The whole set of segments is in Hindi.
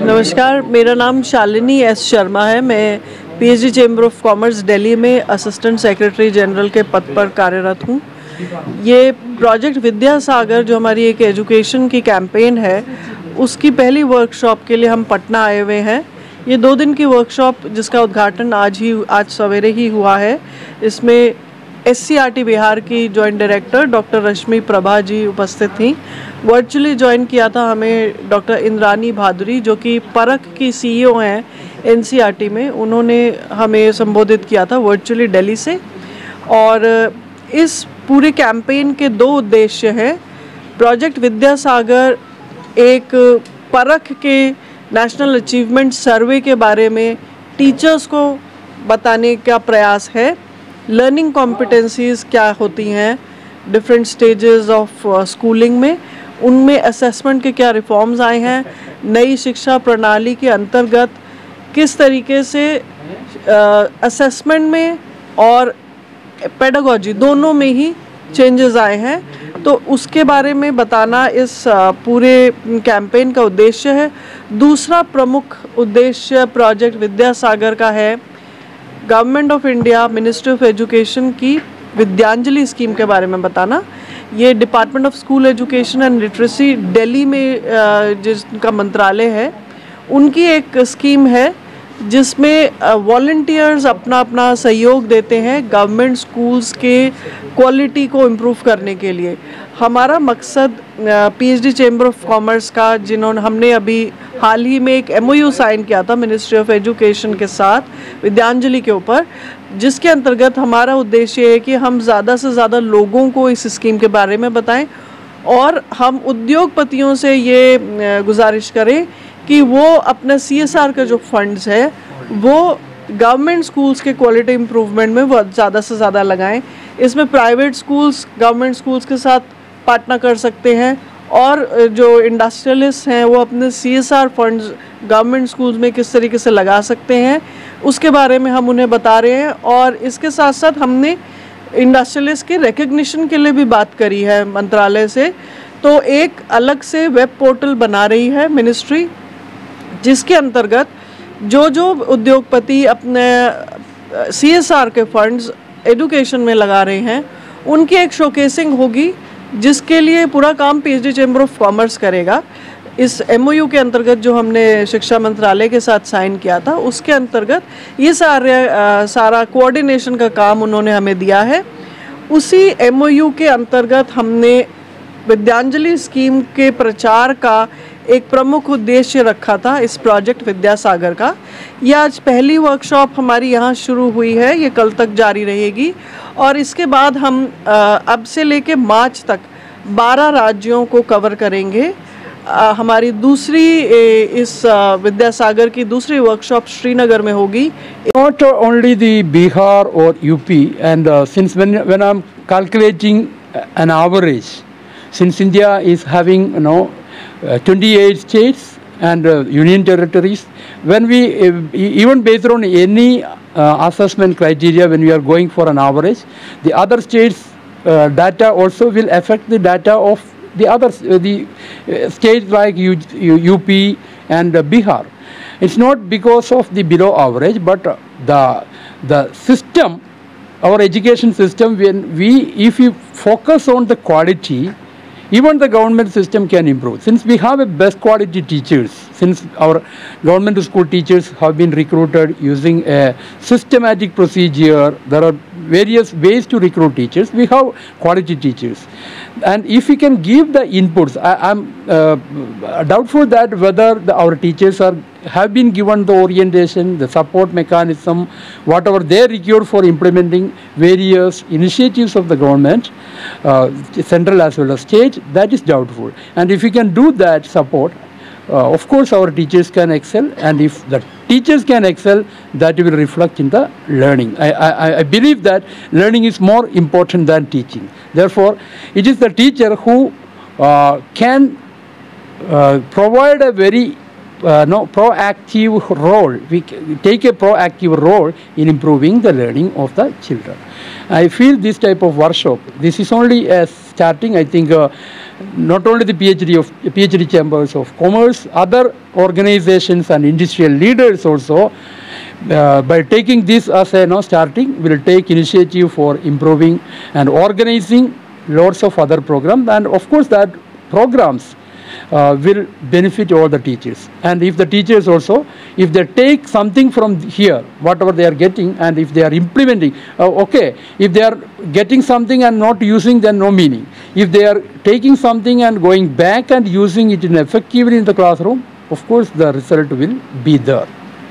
नमस्कार, मेरा नाम शालिनी एस शर्मा है। मैं PhD chamber of commerce Delhi में असिस्टेंट सेक्रेटरी जनरल के पद पर कार्यरत हूँ। ये प्रोजेक्ट विद्यासागर जो हमारी एक एजुकेशन की कैंपेन है, उसकी पहली वर्कशॉप के लिए हम पटना आए हुए हैं। ये 2 दिन की वर्कशॉप जिसका उद्घाटन आज सवेरे ही हुआ है। इसमें SCRT बिहार की जॉइंट डायरेक्टर डॉक्टर रश्मि प्रभा जी उपस्थित थी। वर्चुअली ज्वाइन किया था हमें डॉक्टर इंद्रानी भादुरी, जो कि परख की CEO हैं NCERT में। उन्होंने हमें संबोधित किया था वर्चुअली दिल्ली से। और इस पूरे कैंपेन के 2 उद्देश्य हैं। प्रोजेक्ट विद्यासागर एक परख के नेशनल अचीवमेंट सर्वे के बारे में टीचर्स को बताने का प्रयास है। लर्निंग कॉम्पिटेंसीज़ क्या होती हैं डिफरेंट स्टेजेस ऑफ स्कूलिंग में, उनमें असेसमेंट के क्या रिफॉर्म्स आए हैं, नई शिक्षा प्रणाली के अंतर्गत किस तरीके से असेसमेंट में और पेडागोजी दोनों में ही चेंजेस आए हैं, तो उसके बारे में बताना इस पूरे कैंपेन का उद्देश्य है। दूसरा प्रमुख उद्देश्य प्रोजेक्ट विद्यासागर का है government of India ministry of education की विद्यांजलि स्कीम के बारे में बताना। ये department of school education and literacy Delhi में जिसका मंत्रालय है, उनकी एक स्कीम है जिसमें वॉलंटियर्स अपना अपना सहयोग देते हैं गवर्नमेंट स्कूल्स के क्वालिटी को इम्प्रूव करने के लिए। हमारा मकसद पीएचडी चैम्बर ऑफ कॉमर्स का, हमने अभी हाल ही में एक MOU साइन किया था मिनिस्ट्री ऑफ एजुकेशन के साथ विद्यांजलि के ऊपर, जिसके अंतर्गत हमारा उद्देश्य है कि हम ज़्यादा से ज़्यादा लोगों को इस स्कीम के बारे में बताएं और हम उद्योगपतियों से ये गुजारिश करें कि वो अपना CSR का जो फंड्स है वो गवर्नमेंट स्कूल्स के क्वालिटी इम्प्रूवमेंट में वो ज़्यादा से ज़्यादा लगाएं। इसमें प्राइवेट स्कूल्स गवर्नमेंट स्कूल्स के साथ पार्टनर कर सकते हैं और जो इंडस्ट्रियलिस्ट हैं वो अपने CSR फंड्स गवर्नमेंट स्कूल्स में किस तरीके से लगा सकते हैं, उसके बारे में हम उन्हें बता रहे हैं। और इसके साथ साथ हमने इंडस्ट्रियलिस्ट के रिकग्निशन के लिए भी बात करी है मंत्रालय से। तो एक अलग से वेब पोर्टल बना रही है मिनिस्ट्री, जिसके अंतर्गत जो उद्योगपति अपने CSR के फंड्स एजुकेशन में लगा रहे हैं, उनकी एक शोकेसिंग होगी, जिसके लिए पूरा काम पीएचडी चैम्बर ऑफ कॉमर्स करेगा। इस MOU के अंतर्गत जो हमने शिक्षा मंत्रालय के साथ साइन किया था, उसके अंतर्गत ये सारा कोऑर्डिनेशन का काम उन्होंने हमें दिया है। उसी MOU के अंतर्गत हमने विद्यांजलि स्कीम के प्रचार का एक प्रमुख उद्देश्य रखा था इस प्रोजेक्ट विद्यासागर का। यह आज पहली वर्कशॉप हमारी यहाँ शुरू हुई है, ये कल तक जारी रहेगी और इसके बाद हम अब से लेके मार्च तक 12 राज्यों को कवर करेंगे। हमारी दूसरी इस विद्यासागर की दूसरी वर्कशॉप श्रीनगर में होगी। Not only the Bihar or UP, and since when I'm calculating an average, since India is having 28 states and union territories, when we even based on any assessment criteria, when we are going for an average, the other states data also will affect the data of the others, the states like UP and Bihar. It's not because of the below average, but the system, our education system, if we focus on the quality, even the government system can improve. Since we have a best quality teachers, since our government school teachers have been recruited using a systematic procedure, there are various ways to recruit teachers. We have quality teachers. And if we can give the inputs, I'm doubtful that whether our teachers have been given the orientation, the support mechanism, whatever they require for implementing various initiatives of the government, central as well as state, that is doubtful. And if we can do that support, of course our teachers can excel, and if the teachers can excel, that will reflect in the learning. I believe that learning is more important than teaching. Therefore, it is the teacher who can provide a very proactive role. We take a proactive role in improving the learning of the children. I feel this type of workshop, this is only a starting. I think not only the PhD chambers of commerce, other organizations and industrial leaders also, by taking this as a starting, will take initiative for improving and organizing lots of other programs, and of course that programs will benefit all the teachers. And if the teachers also, if they take something from here, whatever they are getting, and if they are implementing, okay, if they are getting something and not using, then no meaning. If they are taking something and going back and using it effectively in the classroom, of course the result will be there.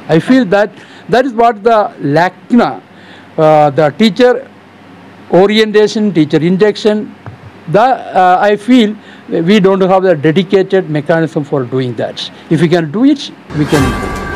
I feel that that is what the LACNA, the teacher orientation, teacher induction, I feel we don't have a dedicated mechanism for doing that. If we can do it, we can improve.